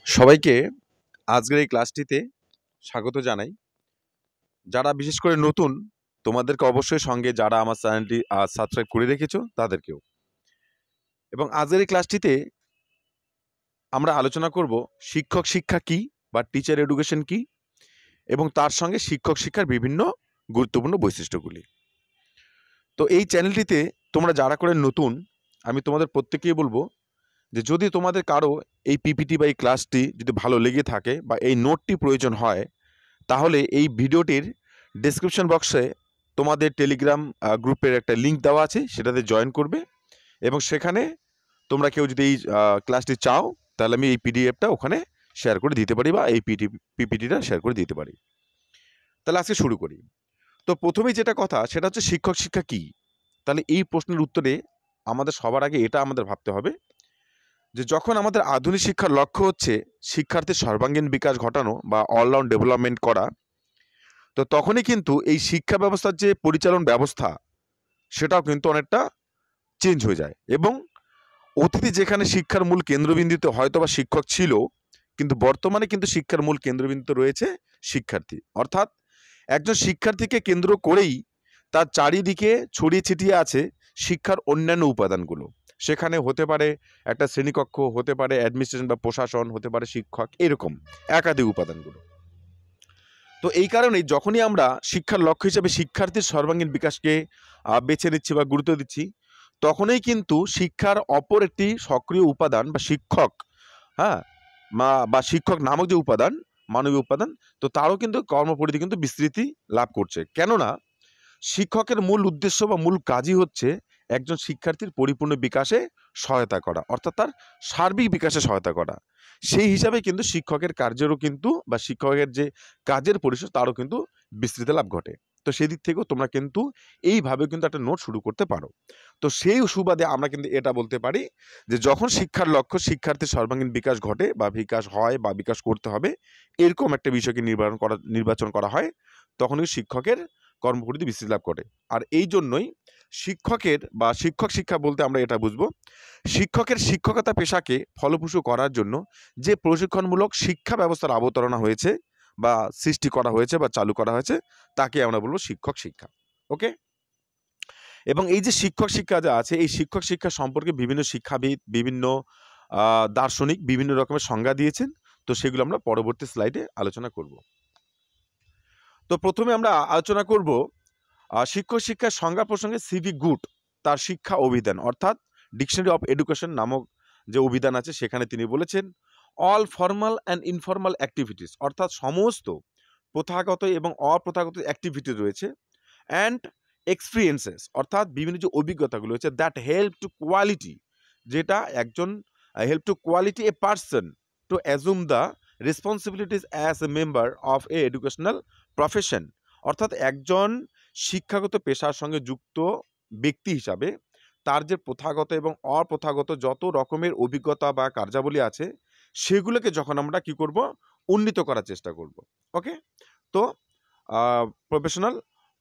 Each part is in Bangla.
সবাইকে আজকের এই ক্লাসটিতে স্বাগত জানাই। যারা বিশেষ করে নতুন, তোমাদেরকে অবশ্যই সঙ্গে যারা আমার চ্যানেলটি সাবস্ক্রাইব করে রেখেছো তাদেরকেও। এবং আজকের এই ক্লাসটিতে আমরা আলোচনা করব শিক্ষক শিক্ষা কী বা টিচার এডুকেশন কী, এবং তার সঙ্গে শিক্ষক শিক্ষার বিভিন্ন গুরুত্বপূর্ণ বৈশিষ্ট্যগুলি। তো এই চ্যানেলটিতে তোমরা যারা করে নতুন, আমি তোমাদের প্রত্যেককেই বলবো যে যদি তোমাদের কারো এই পিপিটি বা এই ক্লাসটি যদি ভালো লেগে থাকে বা এই নোটটি প্রয়োজন হয়, তাহলে এই ভিডিওটির ডেসক্রিপশন বক্সে তোমাদের টেলিগ্রাম গ্রুপের একটা লিঙ্ক দেওয়া আছে, সেটাতে জয়েন করবে এবং সেখানে তোমরা কেউ যদি এই ক্লাসটি চাও তাহলে আমি এই পিডিএফটা ওখানে শেয়ার করে দিতে পারি বা এই পিপিটিটা শেয়ার করে দিতে পারি। তাহলে আজকে শুরু করি। তো প্রথমেই যেটা কথা সেটা হচ্ছে শিক্ষক শিক্ষা কী। তাহলে এই প্রশ্নের উত্তরে আমাদের সবার আগে এটা আমাদের ভাবতে হবে যে যখন আমাদের আধুনিক শিক্ষার লক্ষ্য হচ্ছে শিক্ষার্থীর সর্বাঙ্গীন বিকাশ ঘটানো বা অলরাউন্ড ডেভেলপমেন্ট করা, তো তখনই কিন্তু এই শিক্ষা ব্যবস্থার যে পরিচালন ব্যবস্থা সেটাও কিন্তু অনেকটা চেঞ্জ হয়ে যায়। এবং অতীতে যেখানে শিক্ষার মূল কেন্দ্রবিন্দুতে হয়তো বা শিক্ষক ছিল, কিন্তু বর্তমানে কিন্তু শিক্ষার মূল কেন্দ্রবিন্দুতে রয়েছে শিক্ষার্থী। অর্থাৎ একজন শিক্ষার্থীকে কেন্দ্র করেই তার চারিদিকে ছড়িয়ে ছিটিয়ে আছে শিক্ষার অন্যান্য উপাদানগুলো। সেখানে হতে পারে একটা শ্রেণীকক্ষ, হতে পারে অ্যাডমিনিস্ট্রেশন বা প্রশাসন, হতে পারে শিক্ষক, এরকম একাধিক উপাদানগুলো। তো এই কারণেই যখনই আমরা শিক্ষার লক্ষ্য হিসেবে শিক্ষার্থীর সর্বাঙ্গীন বিকাশকে বেছে নিচ্ছি বা গুরুত্ব দিচ্ছি, তখনই কিন্তু শিক্ষার অপর একটি সক্রিয় উপাদান বা শিক্ষক, হ্যাঁ, বা শিক্ষক নামক যে উপাদান, মানবীয় উপাদান, তো তারও কিন্তু কর্মপরিধি কিন্তু বিস্তৃতি লাভ করছে। কেননা শিক্ষকের মূল উদ্দেশ্য বা মূল কাজই হচ্ছে একজন শিক্ষার্থীর পরিপূর্ণ বিকাশে সহায়তা করা, অর্থাৎ তার সার্বিক বিকাশে সহায়তা করা। সেই হিসাবে কিন্তু শিক্ষকের কার্যেরও কিন্তু বা শিক্ষকের যে কাজের পরিসর তারও কিন্তু বিস্তৃতি লাভ ঘটে। তো সেদিক থেকেও তোমরা কিন্তু এইভাবে কিন্তু একটা নোট শুরু করতে পারো। তো সেই সুবাদে আমরা কিন্তু এটা বলতে পারি যে যখন শিক্ষার লক্ষ্য শিক্ষার্থীর সর্বাঙ্গীন বিকাশ ঘটে বা বিকাশ হয় বা বিকাশ করতে হবে, এরকম একটা বিষয়কে নির্বাচন করা হয়, তখনই শিক্ষকের কর্মপরিধি বিস্তৃতি লাভ করে। আর এই জন্যই শিক্ষকের বা শিক্ষক শিক্ষা বলতে আমরা এটা বুঝবো, শিক্ষকের শিক্ষকতা পেশাকে ফলপ্রসূ করার জন্য যে প্রশিক্ষণমূলক শিক্ষা ব্যবস্থার অবতারণা হয়েছে বা সৃষ্টি করা হয়েছে বা চালু করা হয়েছে, তাকে আমরা বলবো শিক্ষক শিক্ষা। ওকে। এবং এই যে শিক্ষক শিক্ষা যা আছে, এই শিক্ষক শিক্ষা সম্পর্কে বিভিন্ন শিক্ষাবিদ, বিভিন্ন দার্শনিক বিভিন্ন রকমের সংজ্ঞা দিয়েছেন। তো সেগুলো আমরা পরবর্তী স্লাইডে আলোচনা করব। তো প্রথমে আমরা আলোচনা করব শিক্ষক শিক্ষার সংজ্ঞা প্রসঙ্গে সিভি গুড তার শিক্ষা অভিধান, অর্থাৎ ডিকশনারি অফ এডুকেশন নামক যে অভিধান আছে সেখানে তিনি বলেছেন all formal and informal activities, অর্থাৎ সমস্ত প্রথাগত এবং অপ্রথাগত অ্যাক্টিভিটি রয়েছে, অ্যান্ড এক্সপিরিয়েন্সেস, অর্থাৎ বিভিন্ন যে অভিজ্ঞতাগুলো রয়েছে, দ্যাট হেল্প টু কোয়ালিটি, যেটা একজন help to quality a person to assume the responsibilities as a member of A educational profession, অর্থাৎ একজন শিক্ষাগত পেশার সঙ্গে যুক্ত ব্যক্তি হিসাবে তার যে প্রথাগত এবং অপ্রথাগত যত রকমের অভিজ্ঞতা বা কার্যাবলী আছে সেগুলোকে যখন আমরা কি করব, উন্নীত করার চেষ্টা করব। ওকে। তো professional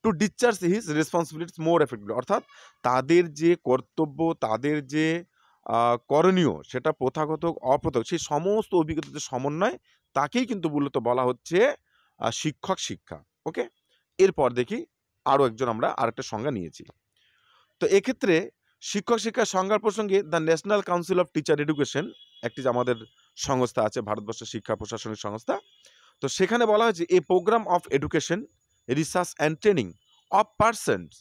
to discharge his responsibilities more effectively, অর্থাৎ তাদের যে কর্তব্য, তাদের যে করণীয়, সেটা প্রথাগত অপ্রথাগত সেই সমস্ত অভিজ্ঞতার সমন্বয়, তাকেই কিন্তু মূলত বলা হচ্ছে শিক্ষক শিক্ষা। ওকে। এরপর দেখি আরও একজন আমরা আরেকটা সংজ্ঞা নিয়েছি। তো এক্ষেত্রে শিক্ষক শিক্ষার সংজ্ঞার প্রসঙ্গে the national council of teacher education, একটি যে আমাদের সংস্থা আছে ভারতবর্ষের শিক্ষা প্রশাসনিক সংস্থা, তো সেখানে বলা হয়েছে a programme of education research and training of persons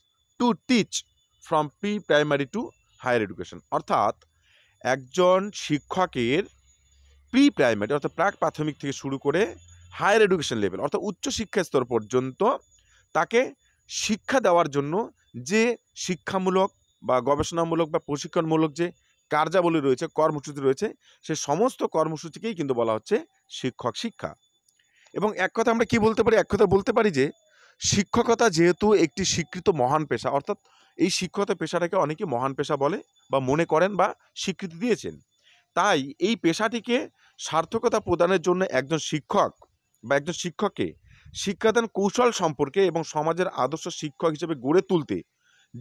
to teach from pre primary to higher education, অর্থাৎ একজন শিক্ষকের প্রি প্রাইমারি অর্থাৎ প্রাক প্রাথমিক থেকে শুরু করে হায়ার এডুকেশন লেভেল অর্থাৎ উচ্চশিক্ষা স্তর পর্যন্ত তাকে শিক্ষা দেওয়ার জন্য যে শিক্ষামূলক বা গবেষণামূলক বা প্রশিক্ষণমূলক যে কার্যাবলী রয়েছে, কর্মসূচি রয়েছে, সে সমস্ত কর্মসূচিকেই কিন্তু বলা হচ্ছে শিক্ষক শিক্ষা। এবং এক কথা আমরা কি বলতে পারি, এক কথা বলতে পারি যে শিক্ষকতা যেহেতু একটি স্বীকৃত মহান পেশা, অর্থাৎ এই শিক্ষকতা পেশাটাকে অনেকে মহান পেশা বলে বা মনে করেন বা স্বীকৃতি দিয়েছেন, তাই এই পেশাটিকে সার্থকতা প্রদানের জন্য একজন শিক্ষক বা একজন শিক্ষককে শিক্ষাদান কৌশল সম্পর্কে এবং সমাজের আদর্শ শিক্ষক হিসেবে গড়ে তুলতে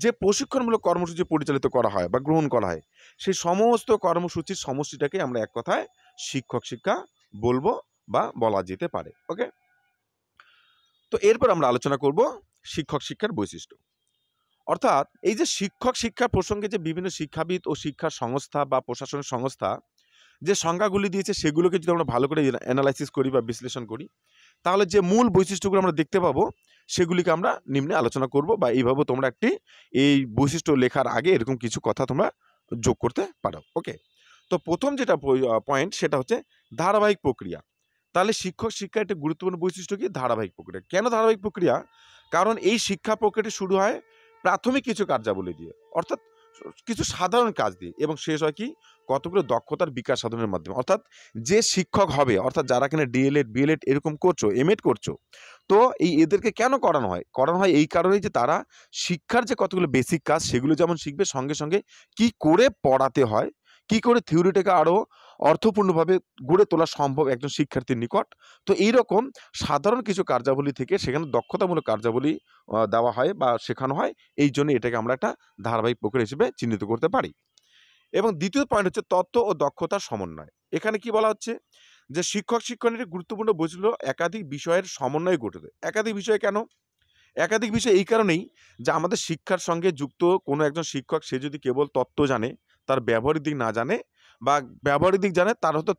যে প্রশিক্ষণমূলক কর্মসূচি পরিচালিত করা হয় বা গ্রহণ করা হয়, সেই সমস্ত কর্মসূচির সমষ্টিটাকে আমরা এক কথায় শিক্ষক শিক্ষা বলবো বা বলা যেতে পারে। ওকে, তো এরপর আমরা আলোচনা করব শিক্ষক শিক্ষার বৈশিষ্ট্য। অর্থাৎ এই যে শিক্ষক শিক্ষা প্রসঙ্গে যে বিভিন্ন শিক্ষাবিদ ও শিক্ষা সংস্থা বা প্রশাসনিক সংস্থা যে সংজ্ঞাগুলি দিয়েছে, সেগুলোকে যদি আমরা ভালো করে অ্যানালাইসিস করি বা বিশ্লেষণ করি, তাহলে যে মূল বৈশিষ্ট্যগুলো আমরা দেখতে পাবো, সেগুলিকে আমরা নিম্নে আলোচনা করব, বা এইভাবে তোমরা একটি এই বৈশিষ্ট্য লেখার আগে এরকম কিছু কথা তোমরা যোগ করতে পারো। ওকে, তো প্রথম যেটা পয়েন্ট, সেটা হচ্ছে ধারাবাহিক প্রক্রিয়া। তাহলে শিক্ষক শিক্ষার একটা গুরুত্বপূর্ণ বৈশিষ্ট্য কি? ধারাবাহিক প্রক্রিয়া। কেন ধারাবাহিক প্রক্রিয়া? কারণ এই শিক্ষা প্রক্রিয়াটি শুরু হয় প্রাথমিক কিছু কার্যাবলী দিয়ে, অর্থাৎ কিছু সাধারণ কাজ দিয়ে, এবং শেষ হয় কি? কতগুলো দক্ষতার বিকাশ সাধনের মাধ্যমে। অর্থাৎ যে শিক্ষক হবে, অর্থাৎ যারা কিনা ডিএলএড বিএলএড এরকম করছো, এমএড করছো, তো এদেরকে কেন করানো হয়? করানো হয় এই কারণেই যে তারা শিক্ষার যে কতগুলো বেসিক কাজ, সেগুলো যেমন শিখবে, সঙ্গে সঙ্গে কি করে পড়াতে হয়, কি করে থিওরিটাকে আরও অর্থপূর্ণভাবে গড়ে তোলা সম্ভব একজন শিক্ষার্থীর নিকট। তো এইরকম সাধারণ কিছু কার্যাবলী থেকে সেখানে দক্ষতামূলক কার্যাবলী দেওয়া হয় বা শেখানো হয়। এই জন্য এটাকে আমরা একটা ধারাবাহিক প্রক্রিয়া হিসেবে চিহ্নিত করতে পারি। এবং দ্বিতীয় পয়েন্ট হচ্ছে তত্ত্ব ও দক্ষতার সমন্বয়। এখানে কি বলা হচ্ছে? যে শিক্ষক শিক্ষণের গুরুত্বপূর্ণ বৈশিষ্ট্য একাধিক বিষয়ের সমন্বয়ে গঠিত। একাধিক বিষয় কেন? একাধিক বিষয় এই কারণেই যে আমাদের শিক্ষার সঙ্গে যুক্ত কোনো একজন শিক্ষক, সে যদি কেবল তত্ত্ব জানে, তার ব্যবহারিক দিক না জানে, বা ব্যবহারিক দিক জানে, তার হয়তো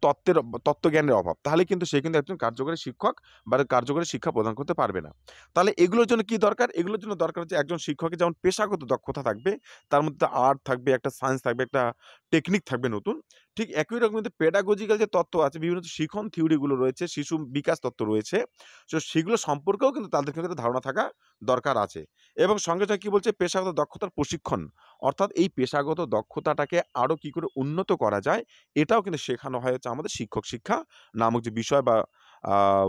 তত্ত্বজ্ঞানের অভাব, তাহলে কিন্তু সে কিন্তু একজন কার্যকরী শিক্ষক বা কার্যকরী শিক্ষা প্রদান করতে পারবে না। তাহলে এগুলোর জন্য কি দরকার? এগুলোর জন্য দরকার হচ্ছে একজন শিক্ষকের যেমন পেশাগত দক্ষতা থাকবে, তার মধ্যে আর্ট থাকবে, একটা সায়েন্স থাকবে, একটা টেকনিক থাকবে নতুন। ঠিক একই রকম কিন্তু পেডাগজিক্যাল যে তত্ত্ব আছে, বিভিন্ন শিখন থিওরিগুলো রয়েছে, শিশু বিকাশ তত্ত্ব রয়েছে, তো সেগুলো সম্পর্কেও কিন্তু তাদের কিন্তু একটা ধারণা থাকা দরকার আছে। এবং সঙ্গে সঙ্গে কি বলছে? পেশাগত দক্ষতার প্রশিক্ষণ। অর্থাৎ এই পেশাগত দক্ষতাটাকে আরো কি করে উন্নত করা যায়, এটাও কিন্তু শেখানো হয় হচ্ছে আমাদের শিক্ষক শিক্ষা নামক যে বিষয় বা আহ,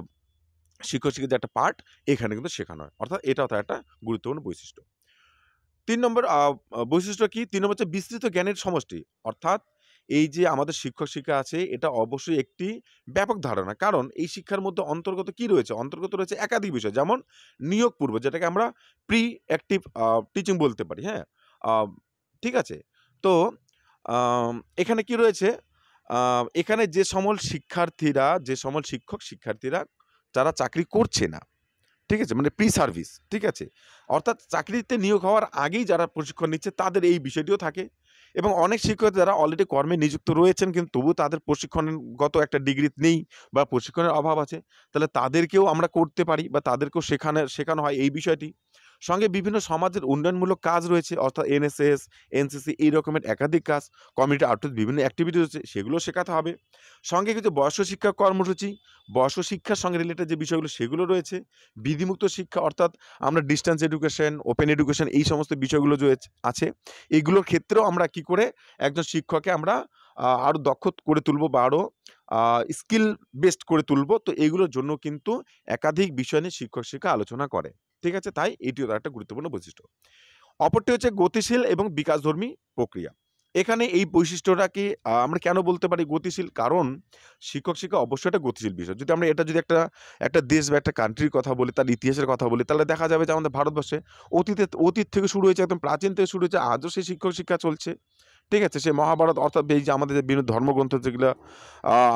শিক্ষক শিক্ষার যে একটা পার্ট, এখানে কিন্তু শেখানো হয়। অর্থাৎ এটাও তার একটা গুরুত্বপূর্ণ বৈশিষ্ট্য। ৩ নম্বর বৈশিষ্ট্য কি? ৩ নম্বর হচ্ছে বিস্তৃত জ্ঞানের সমষ্টি। অর্থাৎ এই যে আমাদের শিক্ষক শিক্ষা আছে, এটা অবশ্যই একটি ব্যাপক ধারণা। কারণ এই শিক্ষার মধ্যে অন্তর্গত কি রয়েছে? অন্তর্গত রয়েছে একাধিক বিষয়। যেমন নিয়োগ পূর্ব, যেটাকে আমরা প্রি অ্যাক্টিভ টিচিং বলতে পারি, হ্যাঁ? আ ঠিক আছে? তো এখানে কি রয়েছে? আ এখানে যে সমল শিক্ষার্থীরা, যে সমল শিক্ষক শিক্ষার্থীরা যারা চাকরি করছে না, ঠিক আছে? মানে প্রি সার্ভিস, ঠিক আছে? অর্থাৎ চাকরিতে নিয়োগ হওয়ার আগেই যারা প্রশিক্ষণ নিচ্ছে, তাদের এই বিষয়টিও থাকে। এবং অনেক শিক্ষক যারা অলরেডি কর্মে নিযুক্ত রয়েছেন, কিন্তু তবুও তাদের প্রশিক্ষণগত একটা ডিগ্রি নেই বা প্রশিক্ষণের অভাব আছে। তাহলে তাদেরকেও আমরা করতে পারি বা তাদেরকেও শেখানো হয় এই বিষয়টি। সঙ্গে বিভিন্ন সমাজের উন্নয়নমূলক কাজ রয়েছে, অর্থাৎ এনএসএস, এনসিসি এই রকমের একাধিক কাজ, কমিউনিটি আউটরিচ বিভিন্ন অ্যাক্টিভিটি রয়েছে, সেগুলোও শেখাতে হবে। সঙ্গে কিছু বয়স্ক শিক্ষা কর্মসূচি, বয়স্ক শিক্ষার সঙ্গে রিলেটেড যে বিষয়গুলো, সেগুলো রয়েছে। বিধিমুক্ত শিক্ষা, অর্থাৎ আমরা ডিস্টেন্স এডুকেশন, ওপেন এডুকেশন এই সমস্ত বিষয়গুলো যে আছে, এগুলোর ক্ষেত্রেও আমরা কি করে একজন শিক্ষককে আমরা আরও দক্ষ করে তুলবো বা আরও স্কিল বেসড করে তুলবো। তো এগুলোর জন্য কিন্তু একাধিক বিষয় নিয়ে শিক্ষক শিক্ষা আলোচনা করে। ঠিক আছে? তাই এটিও তার একটা গুরুত্বপূর্ণ বৈশিষ্ট্য। অপরটি হচ্ছে গতিশীল এবং বিকাশধর্মী প্রক্রিয়া। এখানে এই বৈশিষ্ট্যটাকে আমরা কেন বলতে পারি গতিশীল? কারণ শিক্ষক শিক্ষা অবশ্যই একটা গতিশীল বিষয়। যদি আমরা এটা যদি একটা দেশ বা একটা কান্ট্রির কথা বলি, তার ইতিহাসের কথা বলি, তাহলে দেখা যাবে যে আমাদের ভারতবর্ষে অতীত থেকে শুরু হয়েছে, একদম প্রাচীন থেকে শুরু হয়েছে, আজও সেই শিক্ষক শিক্ষা চলছে। ঠিক আছে? সেই মহাভারত, অর্থাৎ এই যে আমাদের যে বিভিন্ন ধর্মগ্রন্থ যেগুলা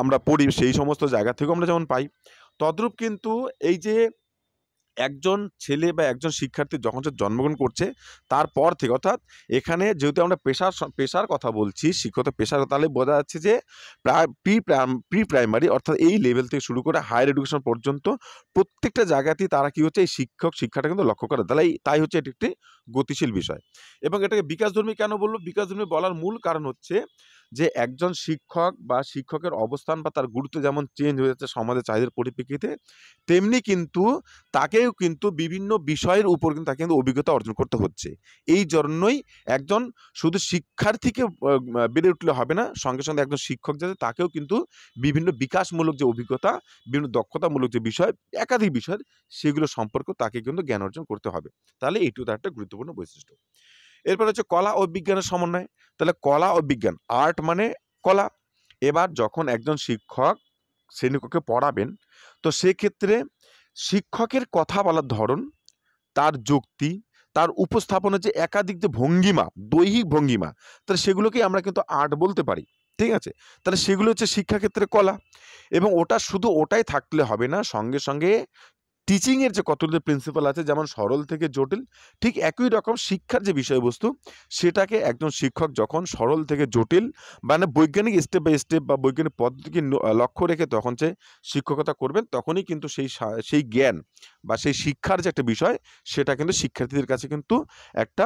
আমরা পড়ি, সেই সমস্ত জায়গা থেকেও আমরা যেমন পাই। তদ্রূপ কিন্তু এই যে একজন ছেলে বা একজন শিক্ষার্থী যখন সে জন্মগ্রহণ করছে, তারপর থেকে, অর্থাৎ এখানে যেহেতু আমরা পেশার কথা বলছি, শিক্ষত পেশার, তাহলে বোঝা যাচ্ছে যে প্রায় প্রি প্রাইমারি, অর্থাৎ এই লেভেল থেকে শুরু করে হায়ার এডুকেশন পর্যন্ত প্রত্যেকটা জায়গাতেই তারা কি হচ্ছে? এই শিক্ষাটা কিন্তু লক্ষ্য করে। তাই হচ্ছে এটি একটি গতিশীল বিষয়। এবং এটাকে বিকাশধর্মী কেন বলব? বিকাশধর্মী বলার মূল কারণ হচ্ছে যে একজন শিক্ষক বা শিক্ষকের অবস্থান বা তার গুরুত্ব যেমন চেঞ্জ হয়ে যাচ্ছে সমাজের চাহিদার পরিপ্রেক্ষিতে, তেমনি কিন্তু তাকেও কিন্তু বিভিন্ন বিষয়ের উপর কিন্তু তাকে কিন্তু অভিজ্ঞতা অর্জন করতে হচ্ছে। এই জন্যই একজন শুধু শিক্ষার্থীকে বেড়ে উঠলে হবে না, সঙ্গে সঙ্গে একজন শিক্ষক যাতে, তাকেও কিন্তু বিভিন্ন বিকাশমূলক যে অভিজ্ঞতা, বিভিন্ন দক্ষতামূলক যে বিষয়, একাধিক বিষয়, সেগুলো সম্পর্কেও তাকে কিন্তু জ্ঞান অর্জন করতে হবে। তাহলে এটিও তার একটা গুরুত্বপূর্ণ বৈশিষ্ট্য। এরপর হচ্ছে কলা ও বিজ্ঞানের সমন্বয়। তাহলে কলা ও বিজ্ঞান, আর্ট মানে কলা। এবার যখন একজন শিক্ষক শ্রেণীকক্ষে পড়াবেন, তো সেক্ষেত্রে শিক্ষকের কথা বলার ধরন, তার যুক্তি, তার উপস্থাপনের যে একাধিক যে ভঙ্গিমা, দৈহিক ভঙ্গিমা, তাহলে সেগুলোকেই আমরা কিন্তু আর্ট বলতে পারি। ঠিক আছে? তাহলে সেগুলো হচ্ছে শিক্ষাক্ষেত্রে কলা, এবং ওটা শুধু ওটাই থাকলে হবে না, সঙ্গে সঙ্গে টিচিংয়ের যে কতগুলো প্রিন্সিপাল আছে, যেমন সরল থেকে জটিল, ঠিক একই রকম শিক্ষার যে বিষয়বস্তু, সেটাকে একজন শিক্ষক যখন সরল থেকে জটিল মানে বৈজ্ঞানিক স্টেপ বাই স্টেপ বা বৈজ্ঞানিক পদ্ধতিকে লক্ষ্য রেখে তখন যে শিক্ষকতা করবেন, তখনই কিন্তু সেই জ্ঞান বা সেই শিক্ষার যে একটা বিষয়, সেটা কিন্তু শিক্ষার্থীদের কাছে কিন্তু একটা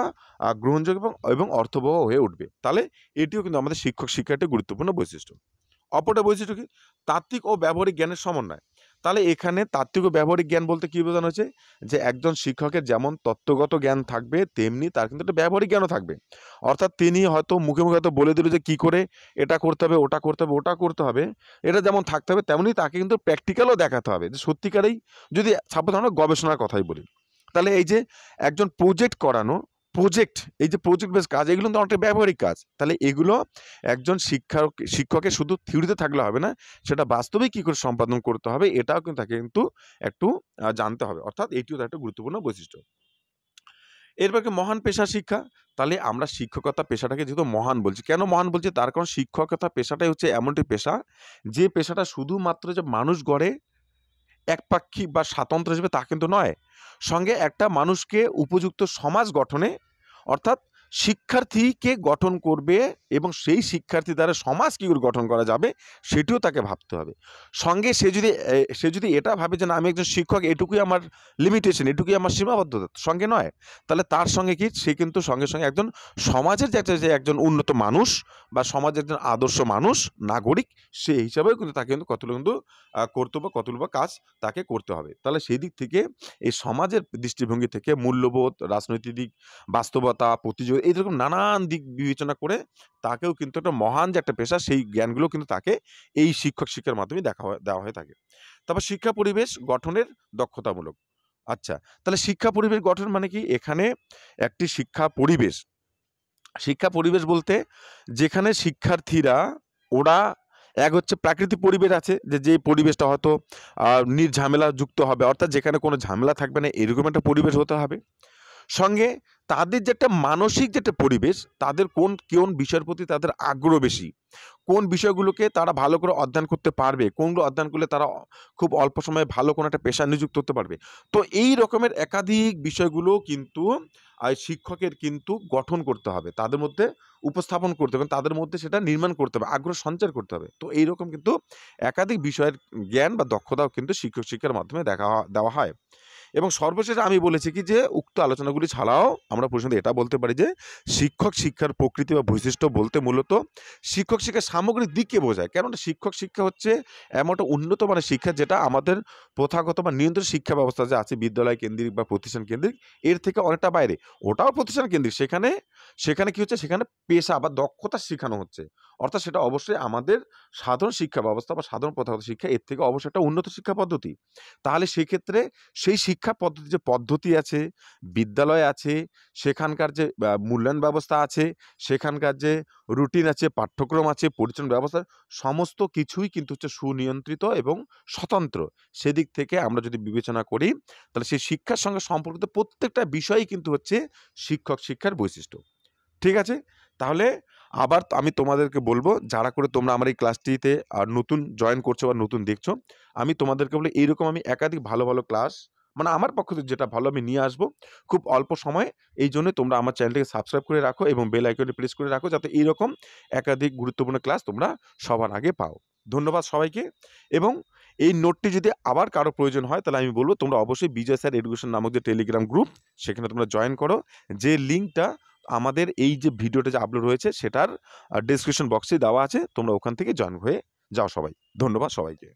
গ্রহণযোগ্য এবং অর্থবহ হয়ে উঠবে। তাহলে এটিও কিন্তু আমাদের শিক্ষক শিক্ষার একটা গুরুত্বপূর্ণ বৈশিষ্ট্য। অপরটা বৈশিষ্ট্য কি? তাত্ত্বিক ও ব্যবহারিক জ্ঞানের সমন্বয়। তাহলে এখানে তাত্ত্বিক ও ব্যবহারিক জ্ঞান বলতে কি বোঝানো হয়েছে? যে একজন শিক্ষকের যেমন তত্ত্বগত জ্ঞান থাকবে, তেমনি তার কিন্তু একটা ব্যবহারিক জ্ঞানও থাকবে। অর্থাৎ তিনি হয়তো মুখে মুখে হয়তো বলে দিল যে কি করে এটা করতে হবে, ওটা করতে হবে, ওটা করতে হবে। এটা যেমন থাকতে হবে, তেমনি তাকে কিন্তু প্র্যাকটিক্যালও দেখাতে হবে। যে সত্যিকারেই যদি সাপোজ আমরা গবেষণার কথাই বলি, তাহলে এই যে একজন প্রজেক্ট করানো, এই যে প্রজেক্ট বেস কাজ, এগুলো কিন্তু অনেকটা ব্যবহারিক কাজ। তাহলে এগুলো একজন শিক্ষকের শুধু থিওরিতে থাকলে হবে না, সেটা বাস্তবে কি করে সম্পাদন করতে হবে, এটাও কিন্তু তাকে কিন্তু একটু জানতে হবে। অর্থাৎ এটিও তার একটা গুরুত্বপূর্ণ বৈশিষ্ট্য। এরপর কি মহান পেশা শিক্ষা। তাহলে আমরা শিক্ষকতা পেশাটাকে যেহেতু মহান বলছি, কেন মহান বলছি? তার কারণ শিক্ষকতা পেশাটাই হচ্ছে এমন একটি পেশা, যে পেশাটা শুধুমাত্র যে মানুষ গড়ে একপাক্ষিক বা স্বাতন্ত্র্য হিসেবে তা কিন্তু নয়। সঙ্গে একটা মানুষকে উপযুক্ত সমাজ গঠনে, অর্থাৎ শিক্ষার্থীকে গঠন করবে, এবং সেই শিক্ষার্থী দ্বারা সমাজ কী করে গঠন করা যাবে, সেটিও তাকে ভাবতে হবে। সঙ্গে সে যদি এটা ভাবে যে না, আমি একজন শিক্ষক, এটুকুই আমার লিমিটেশন, এটুকুই আমার সীমাবদ্ধতা, সঙ্গে নয়। তাহলে তার সঙ্গে কি, সে কিন্তু সঙ্গে সঙ্গে একজন সমাজের যে একজন উন্নত মানুষ বা সমাজের একজন আদর্শ মানুষ, নাগরিক, সেই হিসাবেও কিন্তু তাকে কিন্তু কতগুলো কর্তব্য, কতগুলো কাজ তাকে করতে হবে। তাহলে সেই দিক থেকে এই সমাজের দৃষ্টিভঙ্গি থেকে মূল্যবোধ, রাজনৈতিক দিক, বাস্তবতা, প্রতিযোগিতা, এইরকম নানান দিক বিবেচনা করে তাকেও কিন্তু একটা মহান যে একটা পেশা, সেই জ্ঞানগুলো কিন্তু তাকে এই শিক্ষার মাধ্যমে দেওয়া হয়ে থাকে। তারপর শিক্ষা পরিবেশ গঠনের দক্ষতামূলক। আচ্ছা, তাহলে শিক্ষা পরিবেশ গঠন মানে কি? এখানে একটি শিক্ষা পরিবেশ বলতে যেখানে শিক্ষার্থীরা, ওরা এক হচ্ছে প্রাকৃতিক পরিবেশ আছে, যে পরিবেশটা হয়তো নির্ঝামেলা যুক্ত হবে, অর্থাৎ যেখানে কোনো ঝামেলা থাকবে না, এরকম একটা পরিবেশ হতে হবে। সঙ্গে তাদের যে একটা মানসিক যে একটা পরিবেশ, তাদের কোন বিষয়ের প্রতি তাদের আগ্রহ বেশি, কোন বিষয়গুলোকে তারা ভালো করে অধ্যয়ন করতে পারবে, কোনগুলো অধ্যয়ন করলে তারা খুব অল্প সময়ে ভালো কোনো একটা পেশায় নিযুক্ত হতে পারবে। তো এই রকমের একাধিক বিষয়গুলো কিন্তু শিক্ষকের কিন্তু গঠন করতে হবে, তাদের মধ্যে উপস্থাপন করতে হবে, তাদের মধ্যে সেটা নির্মাণ করতে হবে, আগ্রহ সঞ্চার করতে হবে। তো এইরকম কিন্তু একাধিক বিষয়ের জ্ঞান বা দক্ষতাও কিন্তু শিক্ষার মাধ্যমে দেওয়া হয়। এবং সর্বশেষে আমি বলেছি কি, যে উক্ত আলোচনাগুলি ছাড়াও আমরা পরিশেষে এটা বলতে পারি যে শিক্ষক শিক্ষার প্রকৃতি বা বৈশিষ্ট্য বলতে মূলত শিক্ষক শিক্ষার সামগ্রিক দিককে বোঝায়। কেননা শিক্ষক শিক্ষা হচ্ছে এমন একটা উন্নত মানের শিক্ষা, যেটা আমাদের প্রথাগত বা নিয়ন্ত্রিত শিক্ষা ব্যবস্থা যে আছে, বিদ্যালয় কেন্দ্রিক বা প্রতিষ্ঠান কেন্দ্রিক, এর থেকে অনেকটা বাইরে। ওটাও প্রতিষ্ঠান কেন্দ্রিক, সেখানে কি হচ্ছে, সেখানে পেশা বা দক্ষতা শেখানো হচ্ছে। অর্থাৎ সেটা অবশ্যই আমাদের সাধারণ শিক্ষা ব্যবস্থা বা সাধারণ প্রথাগত শিক্ষা, এর থেকে অবশ্যই একটা উন্নত শিক্ষা পদ্ধতি। তাহলে সেক্ষেত্রে সেই শিক্ষা পদ্ধতি, যে পদ্ধতি আছে, বিদ্যালয় আছে, সেখানকার যে মূল্যায়ন ব্যবস্থা আছে, সেখানকার যে রুটিন আছে, পাঠ্যক্রম আছে, পরিচালন ব্যবস্থা, সমস্ত কিছুই কিন্তু হচ্ছে সুনিয়ন্ত্রিত এবং স্বতন্ত্র। সেদিক থেকে আমরা যদি বিবেচনা করি, তাহলে সেই শিক্ষার সঙ্গে সম্পর্কিত প্রত্যেকটা বিষয়ই কিন্তু হচ্ছে শিক্ষক শিক্ষার বৈশিষ্ট্য। ঠিক আছে? তাহলে আবার আমি তোমাদেরকে বলব, যারা করে তোমরা আমার এই ক্লাসটিতে নতুন জয়েন করছো বা নতুন দেখছো, আমি তোমাদেরকে বলি, এইরকম আমি একাধিক ভালো, ভালো ক্লাস, মানে আমার পক্ষ থেকে যেটা ভালো আমি নিয়ে আসবো খুব অল্প সময়ে। এইজন্যই তোমরা আমার চ্যানেলটিকে সাবস্ক্রাইব করে রাখো এবং বেল আইকনটি প্রেস করে রাখো, যাতে এইরকম একাধিক গুরুত্বপূর্ণ ক্লাস তোমরা সবার আগে পাও। ধন্যবাদ সবাইকে। এবং এই নোটটি যদি আবার কারো প্রয়োজন হয়, তাহলে আমি বলব তোমরা অবশ্যই বিজয় স্যার এডুকেশন নামক যে টেলিগ্রাম গ্রুপ, সেখানে তোমরা জয়েন করো। যে লিঙ্কটা আমাদের এই যে ভিডিওটা যে আপলোড হয়েছে, সেটার ডেসক্রিপশন বক্সে দেওয়া আছে, তোমরা ওখান থেকে জয়েন হয়ে যাও সবাই। ধন্যবাদ সবাইকে।